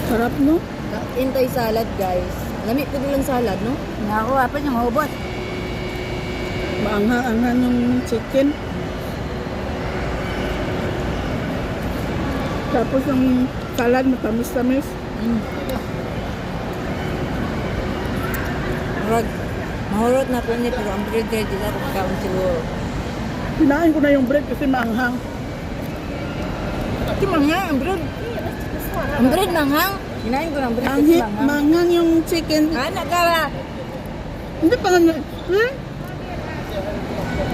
Sarap, no? Intay salad, guys. Lamig ko lang salad, no? Ako, apa niya mahubot. Maanghang-anghang yung chicken. Tapos yung salad matamis-tamis. Mahurot na po ni pero ang bread ready na kung kaon siguro. Kinain ko na yung bread kasi maanghang. Kasi manghang ang bread. Ang bread manghang. Kinain ko ng bread kasi Manghit, manghang. maanghang yung chicken. Anak ka ba? Hindi pa nga.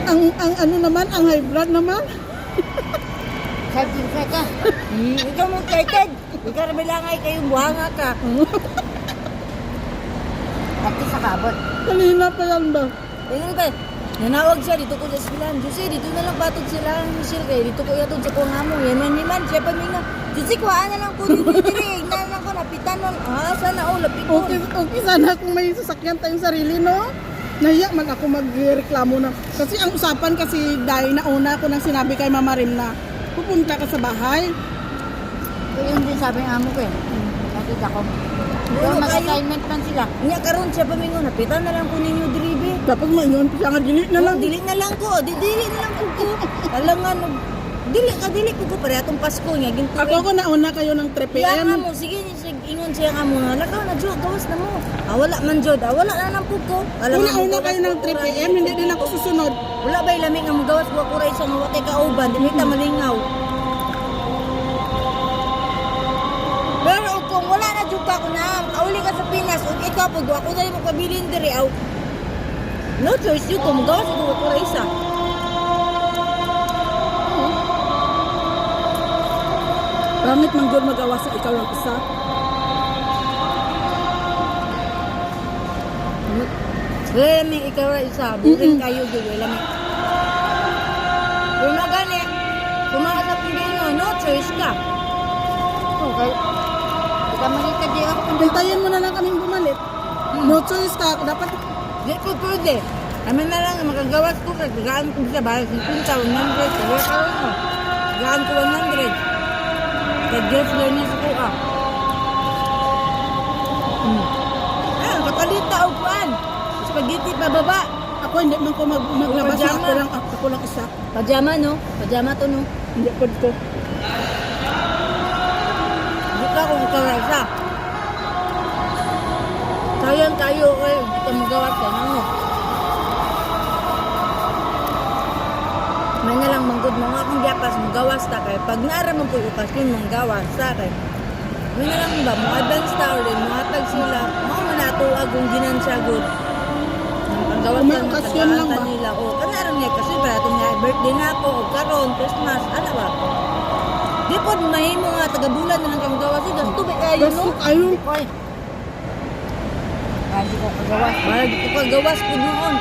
Ang ano naman, ang high blood naman. Sabi ka. Ikaw mo excited. Ikaw na bilangay kayong buhanga ka. At sa kabot. Kanina pa yan ba? Tingnan ba? Nanawag siya dito ko sa silang. Jose, dito na lang patod sila ang Michelle kay dito ko yatod sa kuha mo. Yan man siya pa minga. Jose, kuhaan na lang po dito dire. Na lang ko napitan nun. Sana lapit ko. Okay sana kung may sasakyan tayong sarili, no? Nahiya man ako magreklamo na. Kasi ang usapan kasi dahil nauna ko nang sinabi kay Mama Rim na pupunta ka sa bahay. Ito yung din sabi ng amo ko eh. Nakita ko. Pero mag-assignment man sila. Nya karon siya pa mingo napitan na lang ko ninyo diribe. Dapat maingon ko siya nga dili na lang. Dili na lang ko. Dili na lang ko. Alangan dili ko pare atong Pasko nya gintuin. Ako nauna kayo ng 3 Kaya nga PM. mo, sige, ingon siya nga mo, lakaw na, Jod, gawas na mo. Wala man, Jod, wala na lang po ko. Una kayo ng 3 PM, hindi din ako susunod. Wala ba ilamig nga mo gawas ko ako rin sa mga watay kauban, di kita malingaw. Pero kung wala na, Jod ka ko na, kauli ka sa Pinas, o ikaw po, ako na yung magpabilin diri, aw. No choice yun, kung gawas ko ako rin isa. Ramit man Jod magawa sa ikaw lang isa. Lamig, ikaw rin isa, buring kayo, Jod, lamig. Pero na gani, kumakas sa Pilipino, no choice ka. Okay. Ika malita di ako. Hintayin mo na lang kaming bumalik. No choice ka, dapat Di ko pwede. Amin na lang, magagawas ko, gagaan ko sa bahay, 50, 100, kaya karoon ko. Gagaan ko 100. Kag-guess lang niya sa kuha. Kakalita o kuhan. Spaghetti pa baba. ako hindi man ko maglabas na Pajama. ako lang isa. Pajama, no? Pajama to, no? Hindi po ko. Hindi ka kung ikaw na isa. Sayang tayo, eh. Hindi ka magawas ka, no? May na lang manggod mga akong gapas, magawas ta kay pag naaraman po okasyon magawas ta kay may na lang ba mo advance ta rin mo hatag sila mo manato agong ginansya good ang gawas May lang okasyon lang ba? nila o kanaran nga kasi para itong nga birthday na ako o karon Christmas ano ba di po mahimo nga tagabulan na lang kang gawas gasto ba kayo no Gasto kayo. Oy, Hindi ko kagawas. para di ko pagawas po noon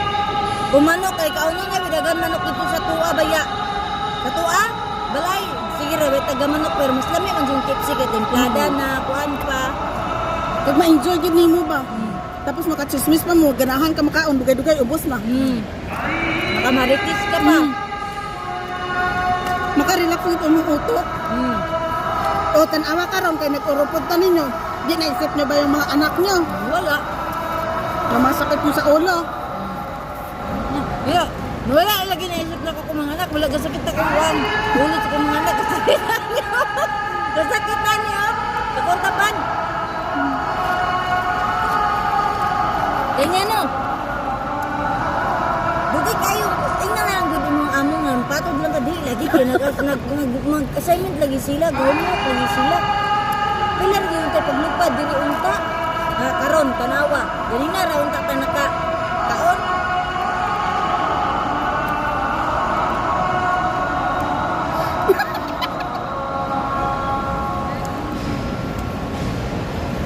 Pumanok kay kauno nga bidagan manok dito sa tuwa baya. Sa tuwa? Balay. Sige ra taga manok pero mas lami man yung tipsy kay templada na kuan pa. Pag ma-enjoy gid nimo ba? Tapos makachismis pa mo, ganahan ka makaon, dugay-dugay ubos na. Makamaritis ka pa. Makarelax nito imong utok. O tanawa karon kay nag-uropod ta ninyo. Di naisip niyo ba yung mga anak niyo? Wala. Na masakit mo sa ulo. Yeah. Wala lagi naisip na ko kung mga anak, wala kasakit na kawan. Ulit ko mga anak kasakit na niyo. Kasakit na niyo. Kakuntapan. Ganyan no. Bukit kayo, tingnan na lang gud imong amo nga patod lang kadi lagi kay nag-assignment lagi sila, homework lagi sila. Pilar gyud ta paglupad dili unta. Karon tanawa. Dili na ra unta ta naka kaon.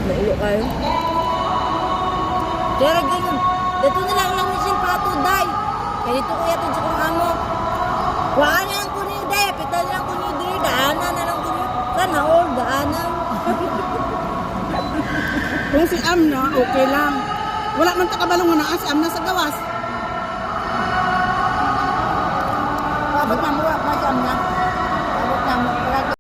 Nailo kayo. Pero ganyan. Dito na lang ni Sil pato, day. Kaya dito ko yatod sa kong amo. Waan na lang ko niyo, day. Pita na lang ko niyo, day. Daanan na lang ko niyo. Sana all, daanan. Kung si Amna, okay lang. Wala man ta kabalong nga naa si Amna sa gawas.